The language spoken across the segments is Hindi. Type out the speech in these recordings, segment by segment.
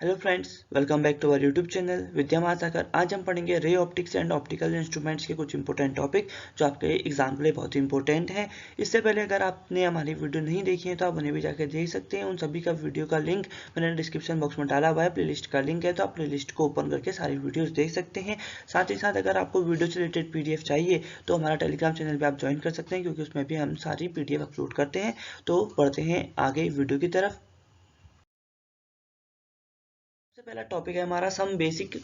Hello friends, welcome back to our YouTube channel Vidya Mahasagar. आज हम पढ़ेंगे ray optics and optical instruments के कुछ इंपॉर्टेंट टॉपिक जो आपके एग्जाम के लिए बहुत इंपॉर्टेंट है। इससे पहले अगर आपने हमारी वीडियो नहीं देखी है तो आप उन्हें भी जाकर देख सकते हैं। उन सभी का वीडियो का लिंक मैंने डिस्क्रिप्शन बॉक्स में डाला हुआ है। प्लेलिस्ट का लिंक है, तो आप प्लेलिस्ट को ओपन करके सारी वीडियोज देख सकते हैं। साथ ही साथ अगर आपको वीडियो से रिलेटेड PDF चाहिए तो हमारा टेलीग्राम चैनल पर आप ज्वाइन कर सकते हैं, क्योंकि उसमें भी हम सारी PDF अपलोड करते हैं। तो बढ़ते हैं आगे वीडियो की तरफ। सबसे पहला टॉपिक है हमारा some basic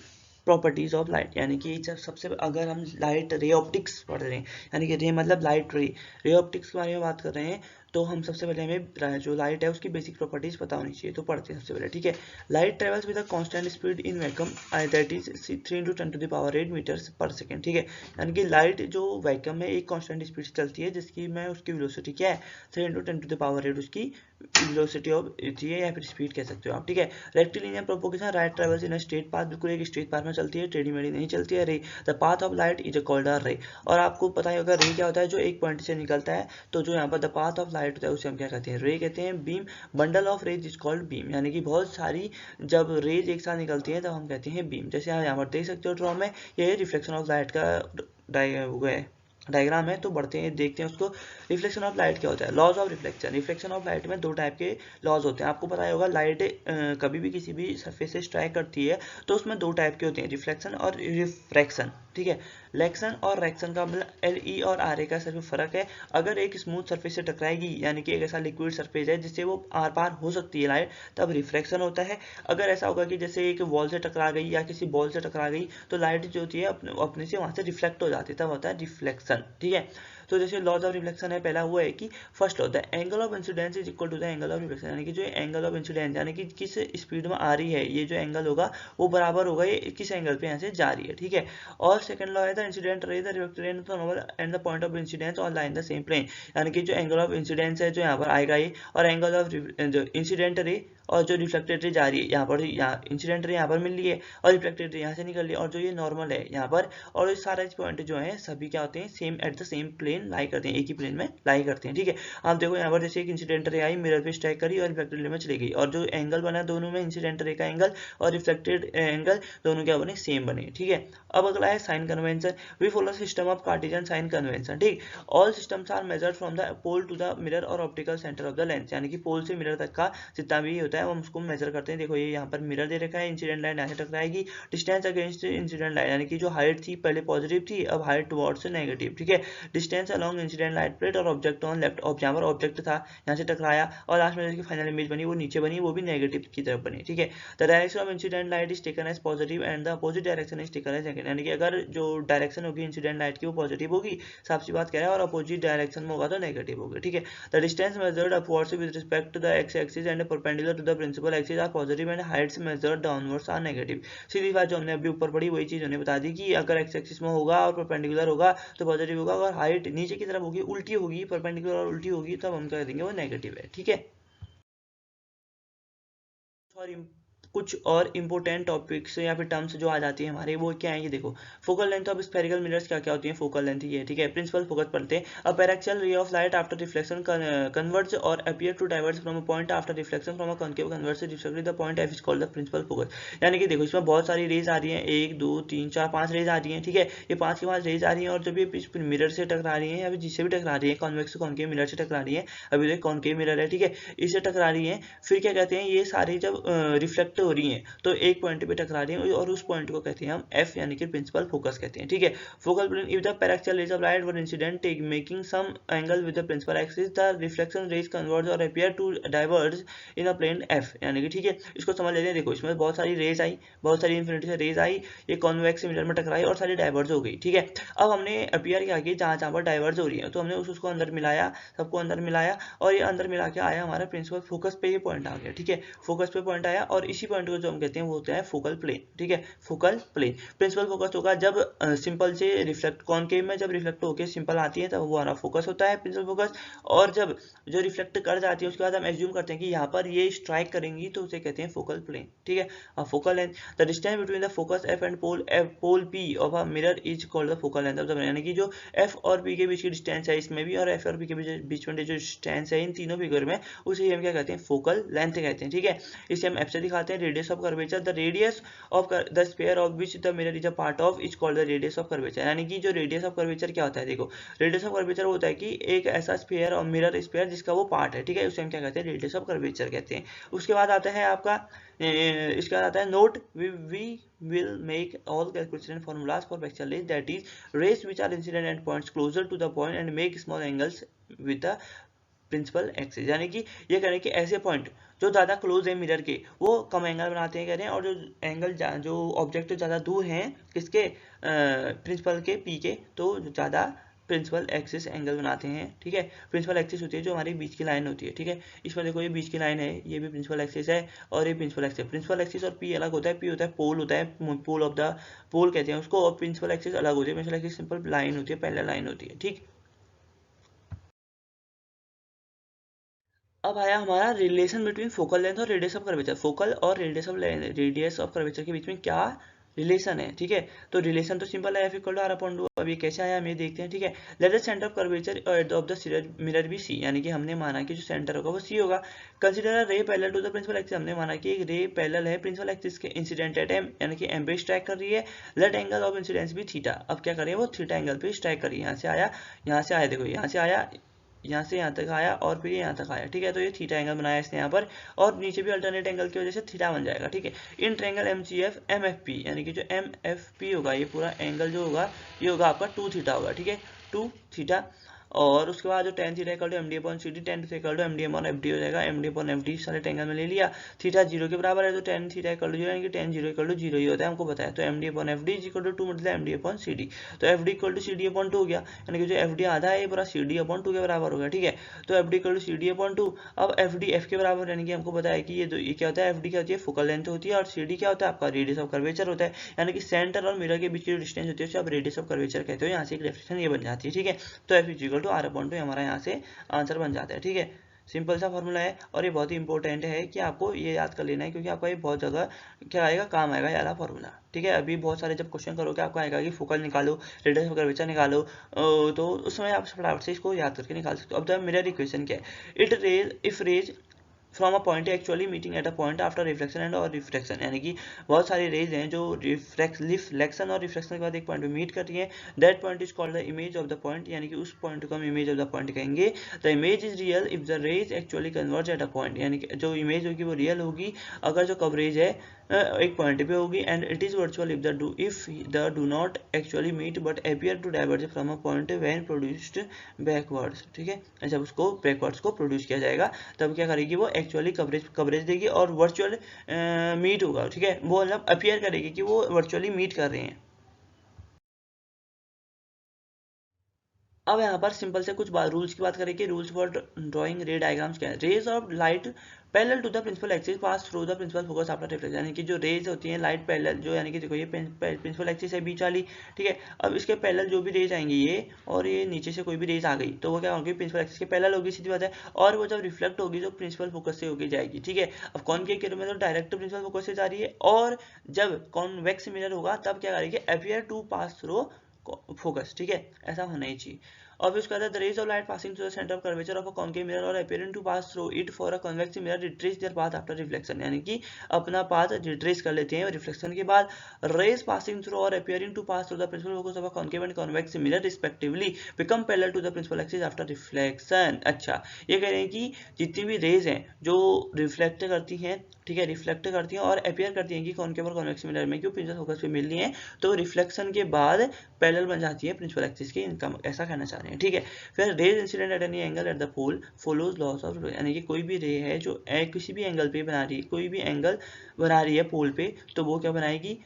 properties of light, यानी कि जब सबसे अगर हम लाइट रे ऑप्टिक्स पढ़ रहे हैं, यानी कि रे मतलब लाइट रे ऑप्टिक्स के बारे में बात कर रहे हैं, तो हम सबसे पहले हमें जो लाइट है उसकी बेसिक प्रॉपर्टीज पता होनी चाहिए। तो पढ़ते हैं सबसे पहले, ठीक है। Light travels with a constant speed in vacuum, that is 3 × 10⁻⁸ metres per second, ठीक है। यानी कि लाइट जो वैक्यूम में एक कांस्टेंट स्पीड से चलती है, जिसकी मैं उसकी वेलोसिटी क्या है 3 × 10⁸ उसकी वेलोसिटी ऑफ थी है, या फिर स्पीड कह सकते हो आप, ठीक है। Rectilinear propagation right travels in straight path, बिल्कुल एक स्ट्रेट पाथ में चलती है, टेढ़ी मेढ़ी नहीं चलती है। रे the path of light is called a रे। और आपको पता ही होगा रे क्या होता है, जो एक पॉइंट से निकलता है। तो जो यहाँ पर द पाथ ऑफ लाइट होता है उसे हम क्या कहते हैं, रे कहते हैं। Beam, bundle of rays is called beam, यानी कि बहुत सारी जब रेज एक साथ निकलती है तब हम कहते हैं बीम। जैसे आप यहाँ पर देख सकते हो ड्रॉ में, ये रिफ्लेक्शन ऑफ लाइट का डायग्राम है। तो बढ़ते हैं देखते हैं उसको। रिफ्लेक्शन ऑफ लाइट क्या होता है, laws of reflection. Reflection of light में दो टाइप के लॉज होते हैं। आपको पता होगा लाइट कभी भी किसी भी सरफेस से स्ट्राइक करती है तो उसमें दो टाइप के होते हैं, रिफ्लेक्शन और रिफ्रैक्शन, ठीक है। लेक्शन और रेक्शन का मतलब LE और RA का सिर्फ फर्क है। अगर एक स्मूथ सरफेस से टकराएगी, यानी कि एक ऐसा लिक्विड सरफेस है जिससे वो आर पार हो सकती है लाइट, तब रिफ्रैक्शन होता है। अगर ऐसा होगा कि जैसे एक वॉल से टकरा गई या किसी बॉल से टकरा गई, तो लाइट जो होती है अपने से वहां से रिफ्लेक्ट हो जाती है, तब होता है रिफ्लेक्शन, ठीक है। तो जैसे लॉज ऑफ रिफ्लेक्शन है, पहला वो है कि first law, the angle of incidence is equal to the angle of reflection, यानी कि जो एंगल ऑफ इंसिडेंस, यानी कि किस स्पीड में आ रही है ये जो एंगल होगा वो बराबर होगा ये किस एंगल पे यहाँ से जा रही है, ठीक है। और सेकंड लॉ है the incident ray, the reflected ray and the point of incidence on line the same plane, यानी कि जो एंगल ऑफ इंसिडेंस है जो यहाँ पर आएगा ये, और एंगल ऑफ जो इंसिडेंट रे और जो रिफ्लेक्टेड रे जा रही है यहाँ पर, यहाँ इंसिडेंट रे यहाँ पर मिल रही है और रिफ्लेक्टेड रे यहाँ से निकल रही है, और जो ये नॉर्मल है यहाँ पर, और ये सारे पॉइंट जो है सभी क्या होते हैं, same at the same plane lie करते हैं, एक ही प्लेन में लाई करते हैं, ठीक है। आप देखो यहाँ पर जैसे एक इंसिडेंट रे आई, मिरर पे स्ट्राइक करी और रिफ्लेक्टेड रे में चली गई, और जो एंगल बना दोनों में, इंसिडेंट रे का एंगल और रिफ्लेक्टेड एंगल दोनों क्या बने, सेम बने, ठीक है। अब अगला है sign convention. We follow system of Cartesian sign convention, ठीक। All systems are measured from the pole to the mirror और optical centre of the lens, यानी कि पोल से मिरर तक का जितना भी होता है हम उसको मेजर करते हैं। देखो ये यहाँ पर मिरर दे रखा है, इंसिडेंट लाइन यहाँ से टकराएगी, डिस्टेंस अगेंस्ट इंसिडेंट लाइन, यानी कि जो हाइट थी पहले पॉजिटिव थी, अब हाइट टुवर्ड्स नेगेटिव, ठीक है। Distance along incident light plate और ऑब्जेक्ट ऑन लेफ्ट, और यहाँ पर ऑब्जेक्ट था यहाँ से टकराया और लास्ट में फाइनल इमेज बनी वो नीचे बनी, वो भी नेगेटिव की तरफ बनी, ठीक है। The direction of incident light is taken as positive and the opposite direction is taken as negative, यानी कि अगर जो डायरेक्शन होगी इंसिडेंट लाइट की वो पॉजिटिव होगी, साफ सी बात कह रहा है, और अपोजिट डायरेक्शन में होगा तो नेगेटिव होगी, ठीक है। The distance measured upwards with respect to the x axis and perpendicular to the principal axis are positive and heights measured downwards are negative. सीधी बात जो हमने अभी ऊपर पढ़ी वही चीज उन्हें बता दी कि अगर एक्स एक्सिस में होगा और परपेंडिकुलर होगा तो पॉजिटिव होगा, अगर हाइट नीचे की तरफ होगी, उल्टी होगी, परपेंडिकुलर और उल्टी होगी, तब हम कह देंगे वो नेगेटिव है, ठीक है। और कुछ और इंपॉर्टेंट टॉपिक्स या फिर टर्म्स जो आ जाती है हमारे, वो क्या है ये देखो। Focal length of spherical mirrors क्या क्या होती है, फोकल लेंथ ये, ठीक है। प्रिंसिपल फोकस पढ़ते हैं। A paraxial ray of light after reflection converge और appear to diverge from a point after reflection from a concave converge reflected the point F is called the principal focus, यानी कि देखो इसमें बहुत सारी रेज आ रही है, 1 2 3 4 5 रेज आ रही है, ठीक है। ये 5 के 5 रेज आ रही है, और जब ये मिरर से टकरा रही है या फिर जिससे भी टकरा रही है, कॉन्वेक्स कॉन्केव मिरर से टकरा रही है, अभी देखो कॉन्केव मिरर है, ठीक है, इससे टकरा रही है, फिर क्या कहते हैं, ये सारी जब रिफ्लेक्ट हो रही है तो एक पॉइंट पे टकरा रही है, और उस पॉइंट को कहते हैं हम एफ, यानी कि प्रिंसिपल फोकस कहते हैं, ठीक है। Focal plane if the paraxial rays of light were incident take making some angle with the principal axis, the reflection rays converge और appear to diverge in a plane F, यानी कि ठीक है। इसको समझ लेते हैं। देखो इसमें बहुत सारी रेज आई, बहुत सारी इन्फिनिटी से रेज आई, ये कॉन्वेक्स मिरर में टकराई और सारी डाइवर्ज हो गई, ठीक है। अब हमने अपीयर किया कि जहाँ जहाँ पर डाइवर्ज हो रही है तो हमने उसको अंदर मिलाया, सबको अंदर मिलाया, और ये अंदर मिला के आया हमारा प्रिंसिपल फोकस पे, ये पॉइंट आ गया, ठीक है। फोकस पे पॉइंट आया, और इसी पॉइंट को जो हम कहते हैं वो होता है फोकल प्लेन, ठीक है। फोकल प्लेन प्रिंसिपल फोकस होगा जब सिंपल से रिफ्लेक्ट, कॉनकेव में जब रिफ्लेक्ट होकर सिंपल आती है तब वो हमारा फोकस होता है, प्रिंसिपल फोकस। और जब जो रिफ्लेक्ट कर जाती है उसके बाद हम एज्यूम करते हैं कि यहाँ पर ये स्ट्राइक करेंगी तो उसे कहते हैं फोकल प्लेन, ठीक है। Focal length, the distance between the focus F and pole P of a mirror is called the focal length of the mirror, यानी कि जो एफ और पी के बीच की डिस्टेंस है इसमें भी, और एफ और पी के बीच में जो डिस्टेंस है इन तीनों फिगर में, उसे हम क्या कहते हैं, फोकल लेंथ कहते हैं, ठीक है। इसे हम एफ से दिखाते हैं radius of curvature. The radius of the sphere of which the mirror is a part of is called the radius of curvature. यानी कि जो रेडियस ऑफ कर्वेचर क्या होता है, देखो रेडियस ऑफ कर्वेचर होता है कि एक ऐसा स्फीयर और मिरर स्फीयर जिसका वो पार्ट है, ठीक है, उसे हम क्या कहते हैं, रेडियस ऑफ कर्वेचर कहते हैं। उसके बाद आता है आपका इसके बाद आता है note, we will make all calculation formulas for vector rays, that is rays which are incident at points closer to the point and make small angles with the principal axis. यानी कि ये कह रहे हैं कि ऐसे पॉइंट जो ज़्यादा क्लोज है मिरर के वो कम एंगल बनाते हैं कह रहे हैं, और जो एंगल जो ऑब्जेक्ट ज़्यादा दूर हैं किसके प्रिंसिपल के पी के, तो ज़्यादा प्रिंसिपल एक्सिस एंगल बनाते हैं, ठीक है। प्रिंसिपल एक्सिस होती है जो हमारी बीच की लाइन होती है, ठीक है। इसमें देखो ये बीच की लाइन है, ये भी प्रिंसिपल एक्सिस है और ये प्रिंसिपल एक्सिस और पी अलग होता है। पी होता है पोल, होता है पोल ऑफ द पोल कहते हैं उसको, और प्रिंसिपल एक्सिस अलग होती है। प्रिंसिपल एक्सिस सिंपल लाइन होती है, पैरेलल लाइन होती है, ठीक। अब आया हमारा रिलेशन बिटवीन फोकल लेंथ और रेडियस ऑफ कर्वेचर। फोकल और रेडियस ऑफ कर्वेचर के बीच में क्या रिलेशन है, ठीक है। तो रिलेशन तो सिंपल है, F equal to R upon two. अब ये कैसे आया हम ये देखते हैं, ठीक है। Let the centre of curvature of the mirror be C, यानी कि हमने माना कि जो सेंटर होगा वो सी होगा। Consider a ray parallel to the principal axis, हमने माना कि एक रे पैरेलल है प्रिंसिपल एक्सिस के, इंसिडेंट एट एम, यानी कि एम पे स्ट्राइक कर रही है। लेट एंगल ऑफ इंसिडेंस भी थीटा, अब क्या करें वो थीटा एंगल पे स्ट्राइक करिए। यहाँ से आया, देखो यहाँ से आया, यहाँ से यहाँ तक आया और फिर यहाँ तक आया, ठीक है। तो ये थीटा एंगल बनाया इसने यहाँ पर, और नीचे भी अल्टरनेट एंगल की वजह से थीटा बन जाएगा, ठीक है। इन ट्रायंगल एमजीएफ एमएफपी, यानी कि जो एमएफपी होगा ये पूरा एंगल जो होगा ये होगा आपका 2 थीटा होगा, ठीक है, 2 थीटा। और उसके बाद जो tan theta equal to MD upon CD, tan theta equal to MD upon FD हो जाएगा। एमडी अपॉन एफडी सारे ट्रायंगल में ले लिया, थीटा 0 के बराबर है तो tan थीटा इक्वल टू 0, यानी कि tan 0 इक्वल टू 0 ही होता है, हमको पता है। तो MD upon FD equal to 2 मतलब एमडी अपॉन सीडी, तो FD equal to CD upon 2 हो गया, यानी कि जो एफडी आधा है ये पूरा सीडी अपॉन 2 के बराबर हो गया, ठीक है। तो FD equal to CD upon 2। अब एफडी एफ के बराबर, यानी कि हमको पता है कि ये क्या होता है, एफडी क्या होती है, फोकल लेंथ होती है, और सीडी क्या होता है आपका रेडियस ऑफ कर्वेचर होता है, यानी कि सेंटर और मिरर के बीच की जो डिस्टेंस होती है उसे आप रेडियस ऑफ कर्वेचर कहते हो। यहाँ से एक डेफिनेशन ये बन जाती है, ठीक है। तो F equal to R upon 2 हमारा यहाँ से आंसर बन जाता है, ठीक है। सिंपल सा फॉर्मूला है और ये बहुत ही इंपॉर्टेंट है कि आपको ये याद कर लेना है, क्योंकि आपका ये बहुत जगह क्या आएगा, काम आएगा ये वाला फॉर्मूला, ठीक है। अभी बहुत सारे जब क्वेश्चन करोगे आपको आएगा कि फोकल निकालो, रेडियस ऑफ कर्वेचर निकालो, तो उस समय आप फटाफट से इसको याद करके निकाल सकते हो। अब द मिरर इक्वेशन क्या है, it rays if rays from a point actually meeting at a point after reflection and और रिफ्रैक्शन, यानी कि बहुत सारी रेज हैं जो रिफ्लेक्शन और रिफ्रैक्शन के बाद एक पॉइंट पे मीट कर रही है। That point is called the image of the point, यानी कि उस पॉइंट को हम इमेज ऑफ द पॉइंट कहेंगे। The image is real if the rays actually converge at a point, यानी कि जो इमेज होगी वो रियल होगी अगर जो कवरेज है एक पॉइंट पे होगी। And it is virtual if the do not actually meet but appear to diverge from a point when produced backwards, ठीक है। जब उसको बैकवर्ड्स को प्रोड्यूस किया जाएगा तब क्या करेगी वो एक्चुअली कवरेज देगी, और वर्चुअल मीट होगा, ठीक है, वो मतलब अपियर करेगी कि वो वर्चुअली मीट कर रहे हैं। अब यहाँ पर सिंपल से कुछ रूल्स की बात करें कि rules for drawing ray diagrams क्या है। Rays of light parallel to the principal axis pass through the principal focus after reflection, यानी कि जो रेज होती हैं लाइट पैरेलल, जो यानी कि देखो ये प्रिंसिपल एक्सिस है बीच वाली, ठीक है। अब इसके पैरेलल जो भी रेज आएंगी ये, और ये नीचे से कोई भी रेज आ गई तो वो क्या होगी, प्रिंसिपल एक्सिस के पैरेलल होगी, सीधी बात है। और वो जब रिफ्लेक्ट होगी जो प्रिंसिपल फोकस से होगी जाएगी, ठीक है। अब कॉनकेव केस में तो डायरेक्ट प्रिंसिपल फोकस से जा रही है, और जब कॉन्वेक्स मिरर होगा तब क्या करेगी, appear to pass through focus, ठीक है, ऐसा होना ही चाहिए। और उसके बाद the rays of light passing through the centre of curvature of a concave mirror और appearing to pass through it for a convex mirror retrace their path after reflection, यानी कि अपना पाथ रिट्रेस कर लेते हैं रिफ्लेक्शन के बाद। रेज पासिंग थ्रू और appearing to pass through the principal focus of a concave and convex mirror respectively become parallel to the principal axis after reflection. अच्छा, ये कह रहे हैं कि जितनी भी रेज हैं जो रिफ्लेक्ट करती हैं, ठीक है, रिफ्लेक्ट करती हैं और अपीयर करती हैं कि कॉन्केव और कॉन्वेक्स मिरर में क्यों प्रिंसिपल फोकस पे मिल रही हैं, तो रिफ्लेक्शन के बाद पैरेलल बन जाती है प्रिंसिपल एक्सिस की, इनका ऐसा कहना चाह रहे हैं, ठीक है। फिर rays incident at any angle at the pole follows laws of, यानी कि कोई भी रे है जो किसी भी एंगल पे बना रही है, कोई भी एंगल बना रही है पोल पे, तो वो क्या बनाएगी,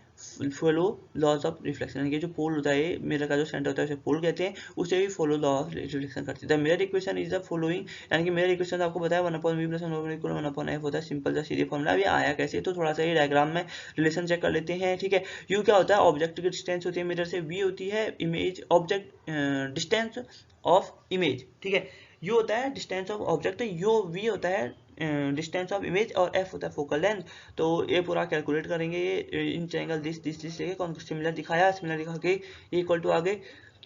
फॉलो लॉज ऑफ रिफ्लेक्शन, यानी कि जो पोल होता है मिरर का जो सेंटर होता है उसे पोल कहते हैं, उसे भी फॉलो लॉ ऑफ रिफ्लेक्शन करती है। The mirror equation is the following, यानी कि मिरर इक्वेशन आपको बताया 1/v + 1/f होता है, सिंपल सा सीधे फॉर्मूला। अभी आया कैसे, तो थोड़ा सा ये डायग्राम में रिलेशन चेक कर लेते हैं, ठीक है। यू क्या होता है, ऑब्जेक्ट की डिस्टेंस होती है मिरर से, वी होती है image object distance of image, ठीक है। यू होता है distance of object, U V होता है डिस्टेंस ऑफ इमेज, और एफ होता है फोकल लेंथ। तो ये पूरा कैलकुलेट करेंगे इन ट्रायंगल दिस लेके कौन सिमिलर दिखाया, सिमिलर दिखा के इक्वल टू आगे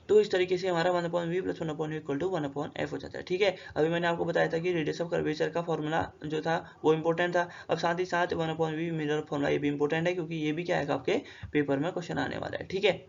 तो इस तरीके से हमारा 1/v plus 1/u equal to 1/f हो जाता है। ठीक है, अभी मैंने आपको बताया था कि रेडियस ऑफ कर्वेचर का फॉर्मूला जो था वो इंपॉर्टेंट था। अब साथ ही साथ 1/v मिरर फॉर्मूला ये भी इंपॉर्टेंट है, क्योंकि ये भी क्या है आपके पेपर में क्वेश्चन आने वाला है। ठीक है,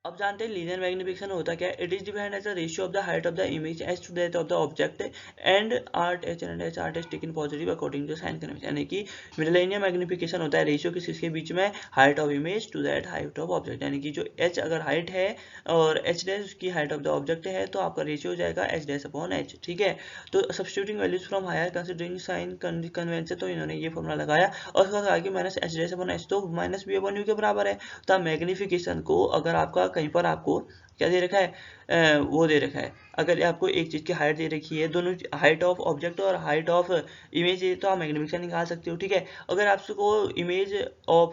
अब जानते हैं लीनियर मैग्निफिकेशन होता क्या है। It is defined as the ratio of the height of the image as to that of the object and art H and H art is taken positive according to sign convention. यानी कि लीनियर मैग्निफिकेशन होता है रेशियो किसके बीच में, height of image to that height of object. यानी कि जो एच अगर हाइट है और एच डैश उसकी हाइट ऑफ द ऑब्जेक्ट है, तो आपका रेशियो हो जाएगा एच डैश अपॉन एच। ठीक है, तो substituting values from here considering sign convention, तो इन्होंने ये फॉर्मूला लगाया और उसका कहा कि minus H dash upon H तो माइनस बी अपॉन यू के बराबर है। तो मैग्निफिकेशन को अगर आपका कहीं पर आपको क्या दे रखा है, वो दे रखा है, अगर आपको एक चीज की हाइट दे रखी है, दोनों हाइट ऑफ ऑब्जेक्ट और हाइट ऑफ इमेज है, तो आप मैग्निफिकेशन निकाल सकते हो। ठीक है, अगर आपको image of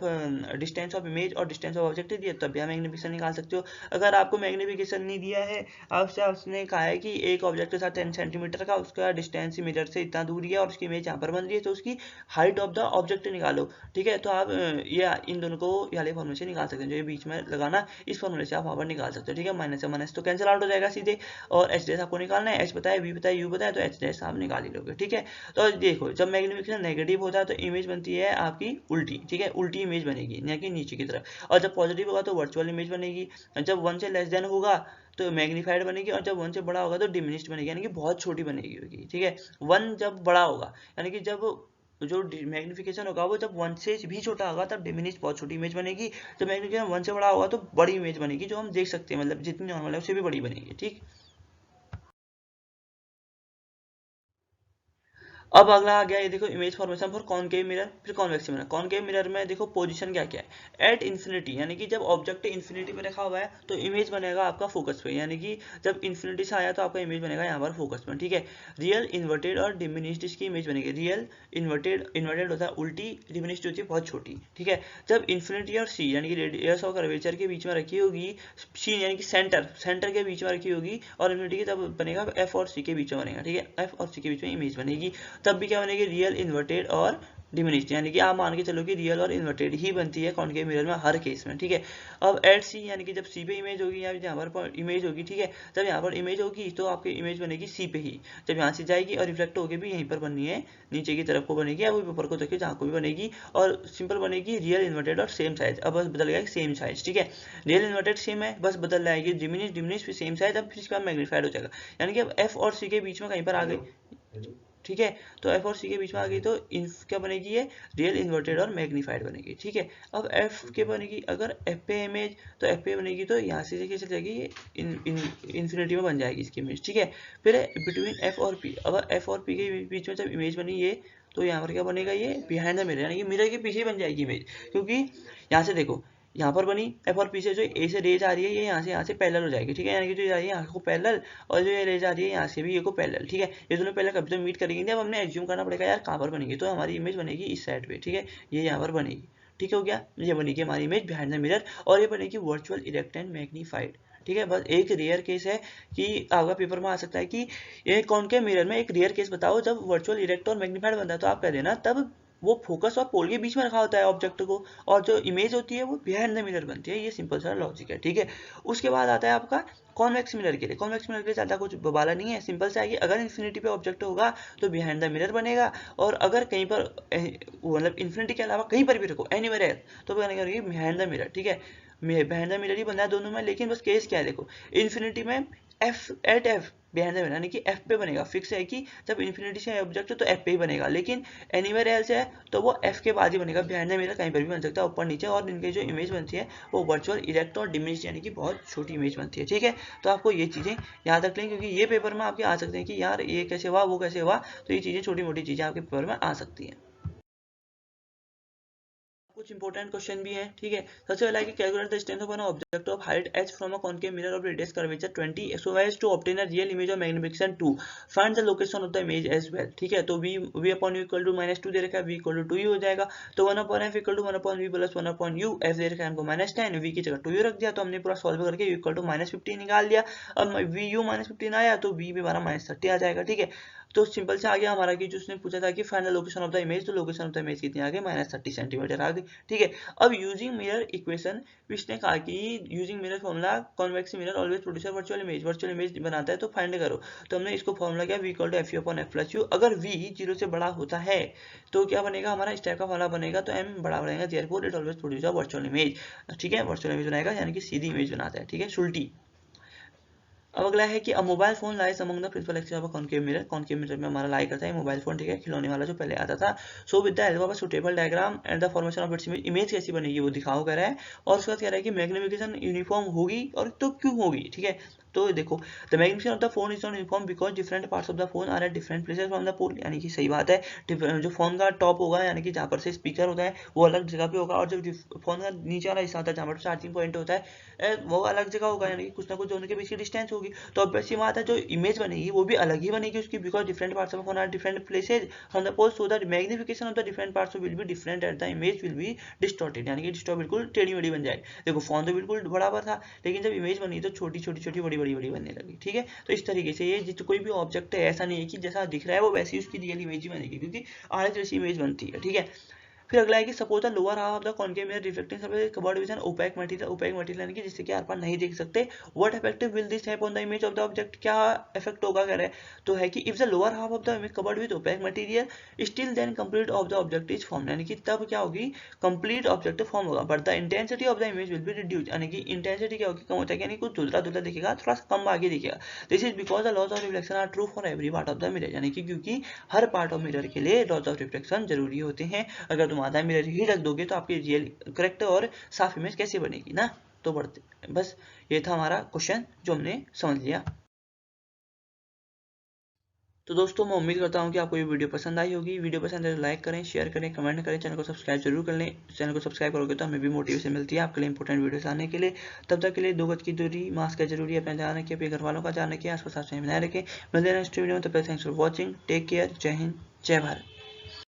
distance of image और डिस्टेंस ऑफ ऑब्जेक्ट दिया तब भी आप मैग्निफिकेशन निकाल सकते हो। अगर आपको मैग्निफिकेशन नहीं दिया है, आपसे उसने कहा है कि एक ऑब्जेक्ट के साथ 10 सेंटीमीटर का उसका डिस्टेंस मिरर से इतना दूरी है और उसकी इमेज यहाँ पर बन रही है, तो उसकी हाइट ऑफ द ऑब्जेक्ट निकालो। ठीक है, तो आप ये इन दोनों को वाले फॉर्मूले से निकाल सकते हैं, जो ये बीच में लगाना, इस फॉर्मूले से आप वहाँ पर निकाल सकते हो। ठीक है, माइनस से माइनस तो कैंसिल आउट हो जाएगा सीधे, और एच डैश आपको निकालना है, एच पता है, वी पता है, यू पता है, तो एच डैश आप निकाल ही लोगे। ठीक है, तो देखो जब मैग्निफिकेशन नेगेटिव होता है तो इमेज बनती है आपकी उल्टी। ठीक है, उल्टी इमेज बनेगी यानी कि नीचे की तरफ, और जब पॉजिटिव होगा तो वर्चुअल इमेज बनेगी। जब 1 से लेस देन होगा तो मैग्नीफाइड बनेगी, और जब 1 से बड़ा होगा तो डिमिनिश्ड बनेगी, यानी कि बहुत छोटी बनेगी होगी। ठीक है, 1 जब बड़ा होगा, यानी कि जब जो मैग्निफिकेशन होगा वो जब 1 से भी छोटा होगा तब डिमिनिश बहुत छोटी इमेज बनेगी, जब मैग्निफिकेशन 1 से बड़ा होगा तो बड़ी इमेज बनेगी, जो हम देख सकते हैं, मतलब जितनी नॉर्मल है उससे भी बड़ी बनेगी। ठीक, अब अगला आ गया, ये देखो image formation for concave mirror फिर कॉन्वेक्स मिरर। कॉनकेव मिरर में देखो पोजीशन क्या क्या है, एट इन्फिनिटी, यानी कि जब ऑब्जेक्ट इन्फिनिटी पे रखा हुआ है तो इमेज बनेगा आपका फोकस पे, यानी कि जब इन्फिनिटी से आया तो आपका इमेज बनेगा यहाँ पर फोकस पे। ठीक है, रियल इन्वर्टेड और डिमिनिश्ड इसकी इमेज बनेगी। रियल इन्वर्टेड, इन्वर्टेड होता है उल्टी, डिमिनिश्ड होती है बहुत छोटी। ठीक है, जब इन्फिनिटी और सी यानी कि रेडियस और कर्वेचर के बीच में रखी होगी, सी यानी कि सेंटर, सेंटर के बीच में रखी होगी, और इन्फिनिटी के तब बनेगा एफ और सी के बीच में बनेगा। ठीक है, एफ और सी के बीच में इमेज बनेगी, तब भी क्या बनेगी, रियल इन्वर्टेड और डिमिनिश्ड, यानी कि आप मान के चलो कि रियल और इन्वर्टेड ही बनती है कॉनकेव मिरर में हर केस में। ठीक है, अब एट सी यानी कि जब सी पे इमेज होगी या यहाँ पर इमेज होगी, ठीक है, जब यहाँ पर इमेज होगी तो आपकी इमेज बनेगी सी पे ही, जब यहाँ से जाएगी और रिफ्लेक्ट होगी भी यहीं पर बननी है, नीचे की तरफ को बनेगी, या वो ऊपर को देखिए जहाँ को भी बनेगी, और सिंपल बनेगी रियल इन्वर्टेड और सेम साइज। अब बस बदल गया सेम साइज। ठीक है, रियल इन्वर्टेड सेम है, बस बदल जाएगी डिमिनिश, डिमिनिश फिर सेम साइज, अब फिर इसके बाद मैग्नीफाइड हो जाएगा, यानी कि अब एफ और सी के बीच में कहीं पर आ गई। ठीक है, तो एफ और सी के बीच में आ गई तो क्या बनेगी, ये रियल इन्वर्टेड और मैग्नीफाइड बनेगी। ठीक है, अब एफ के बनेगी, अगर एफ पे इमेज तो एफ पे बनेगी, तो यहाँ से देखिए चल जाएगी ये इन्फिनिटी में बन जाएगी इसकी इमेज। ठीक है, फिर बिटवीन एफ और पी, अगर एफ और पी के बीच में जब इमेज बनी ये, तो यहाँ पर क्या बनेगा, ये बिहाइंड द मिरर, यानी कि मिरर के पीछे बन जाएगी इमेज, क्योंकि यहाँ से देखो यहाँ पर बनी एफ और पी से जो ए से रेज आ रही है ये यहाँ से पैरेलल हो जाएगी। ठीक है, यानी कि जो जा रही है यहाँ को पैरेलल, और जो ये रेज आ रही है यहाँ से भी ये को पैरेलल। ठीक है, ये दोनों पहले कभी तो मीट करेंगे, अब हमने एज्यूम करना पड़ेगा यार कहाँ पर बनेगी, तो हमारी इमेज बनेगी इस साइड पे। ठीक है, ये यहाँ पर बनेगी। ठीक हो गया, ये बनेगी हमारी इमेज बिहाइंड द मिरर, और ये बनेगी वर्चुअल इरेक्ट एंड मैग्नीफाइड। ठीक है, बस एक रेयर केस है कि आपका पेपर में आ सकता है कि ये कॉनकेव मिरर में एक रेयर केस बताओ जब वर्चुअल इरेक्ट और मैग्नीफाइड बनता है, तो आप कह देना तब वो फोकस और पोल के बीच में रखा होता है ऑब्जेक्ट को, और जो इमेज होती है वो बिहाइंड द मिरर बनती है। ये सिंपल सा लॉजिक है। ठीक है, उसके बाद आता है आपका कॉन्वेक्स मिरर के लिए। कॉन्वेक्स मिरर के लिए ज़्यादा कुछ बवाला नहीं है, सिंपल सा है कि अगर इन्फिनिटी पे ऑब्जेक्ट होगा तो बिहाइंड द मिरर बनेगा, और अगर कहीं पर मतलब इन्फिनिटी के अलावा कहीं पर भी रखो एनीवेयर एल्स तो बनेगा बिहाइंड द मिरर। ठीक है, बिहाइंड द मिरर ही बनना है दोनों में, लेकिन बस केस क्या है देखो, इन्फिनिटी में F at F behind the mirror, यानी कि एफ पे बनेगा, फिक्स है कि जब इन्फिनिटी से ऑब्जेक्ट तो एफ पे ही बनेगा, लेकिन एनीवेयर एल्स है तो वो एफ के बाद ही बनेगा। बिहाइंड द मिरर कहीं पर भी बन सकता है, ऊपर नीचे, और इनके जो इमेज बनती है वो वर्चुअल इरेक्ट और डिमिनिश, यानी कि बहुत छोटी इमेज बनती है। ठीक है, तो आपको ये चीज़ें याद रख लें, क्योंकि ये पेपर में आपके आ सकते हैं कि यार ये कैसे हुआ वो कैसे हुआ, तो ये चीज़ें छोटी मोटी चीज़ें आपके पेपर में आ सकती हैं। कुछ इंपॉर्टेंट क्वेश्चन भी हैं। ठीक है, सबसे पहला है कि calculate the distance of an object of height h from a concave mirror of radius curvature 20 so as to obtain a real image of magnification 2 find the location of the image as well। ठीक है, तो v upon u equal to -2 दे रखा है, v इक्वल टू 2u हो जाएगा, तो 1 upon f equal to 1 upon v plus 1 upon u, f दे रखा है हमको -10, v की जगह 2u रख दिया, तो हमने पूरा सॉल्व करके u इक्वल टू -15 निकाल दिया। अब vu -15 आया तो v भी हमारा -30 आ जाएगा। ठीक है, तो सिंपल से आ गया हमारा कि जो उसने पूछा था कि find the location of the image, तो लोकेशन ऑफ द इमेज कितनी आ गई, -30 सेंटीमीटर आ गई। ठीक है, अब यूजिंग मिरर इक्वेशन इसने कहा कि using mirror formula convex mirror always produce virtual image बनाता है, तो फाइंड करो। तो हमने इसको फॉर्मूला किया v = f(f)(u). अगर v 0 से बड़ा होता है तो क्या बनेगा हमारा, इस टाइप का फॉर्मूला बनेगा, तो m बड़ा बनेगा, therefore it always produce a virtual image. ठीक है, वर्चुअल इमेज बनाएगा यानी कि सीधी इमेज बनाता है। ठीक है, सुल्टी। अब अगला है कि a mobile phone lies among the principal axis of a concave mirror. Concave mirror में हमारा लाई करता है मोबाइल फोन। ठीक है, खिलौने वाला जो पहले आता था। So with the help of a suitable diagram and the formation of its image, image कैसी बनेगी वो दिखाओ कह रहा है। और उसके बाद कह रहा है कि मैग्निफिकेशन यूनिफॉर्म होगी, और तो क्यों होगी। ठीक है, तो देखो the magnification of the phone is not uniform because different parts of the phone are at different places from the pole. यानी कि सही बात है, जो फोन का टॉप होगा यानी कि जहाँ पर से स्पीकर होता है वो अलग जगह पे होगा, और जो फोन का नीचे वाला हिस्सा होता है जहाँ पर चार्जिंग पॉइंट होता है वो अलग जगह होगा, यानी कि कुछ ना कुछ दोनों के बीच की डिस्टेंस होगी। तो अब ऐसी बात है जो इमेज बनेगी वो भी अलग ही बनेगी उसकी, because different parts of phone are different places from the pole, so the magnification of the different parts will be different at the image will be distorted. यानी कि डिस्टॉर्ट बिल्कुल टेढ़ी मेढ़ी बन जाए। देखो फोन तो बिल्कुल बराबर था, लेकिन जब इमेज बनी तो छोटी छोटी छोटी बड़ी बड़ी बड़ी बनने लगी। ठीक है, तो इस तरीके से ये कोई भी ऑब्जेक्ट है ऐसा नहीं है कि जैसा दिख रहा है वो वैसी उसकी रियल इमेज ही बनेगी, क्योंकि आगे जैसी इमेज बनती है। ठीक है, फिर अगला है कि suppose the lower half of the concave mirror reflecting surface covered with an opaque material. Opaque material यानी कि जिससे कि आर पार नहीं देख सकते। What effect will this have on the image of the object, क्या इफेक्ट होगा कह रहे हैं। तो है कि if the lower half of the image covered with opaque material still then complete of the object is form, यानी कि तब क्या होगी, कंप्लीट ऑब्जेक्ट फॉर्म होगा, but the intensity of the image will be reduce. यानी कि इंटेंसिटी क्या होगी, कम होता है, यानी कुछ धुंधला धुंधला दिखेगा, थोड़ा सा कम आगे दिखेगा। This is because the laws of reflection are true for every part of the mirror, यानी कि क्योंकि हर पार्ट ऑफ मिरर के लिए लॉज ऑफ रिफ्लेक्शन जरूरी होते हैं। अगर तुम आधा मिरर ही रख दोगे तो आपकी रियल करेक्ट और साफ इमेज कैसे बनेगी ना। तो बढ़ते बस ये था हमारा क्वेश्चन जो हमने समझ लिया। तो दोस्तों मैं उम्मीद करता हूँ कि आपको ये वीडियो पसंद आई होगी। वीडियो पसंद है तो लाइक करें, शेयर करें, कमेंट करें, चैनल को सब्सक्राइब जरूर कर लें। चैनल को सब्सक्राइब करोगे तो हमें भी मोटिवेशन मिलती है आपके लिए इंपॉर्टेंट वीडियोस आने के लिए। तब तक के लिए 2 गज की दूरी, मास्क का जरूरी है, अपना ध्यान रखिए, अपने घर वालों का ध्यान रखिए, आसपास आप बनाए रखें। मिलते हैं नेक्स्ट वीडियो में, तब तक thanks for watching, take care, जय हिंद, जय भारत।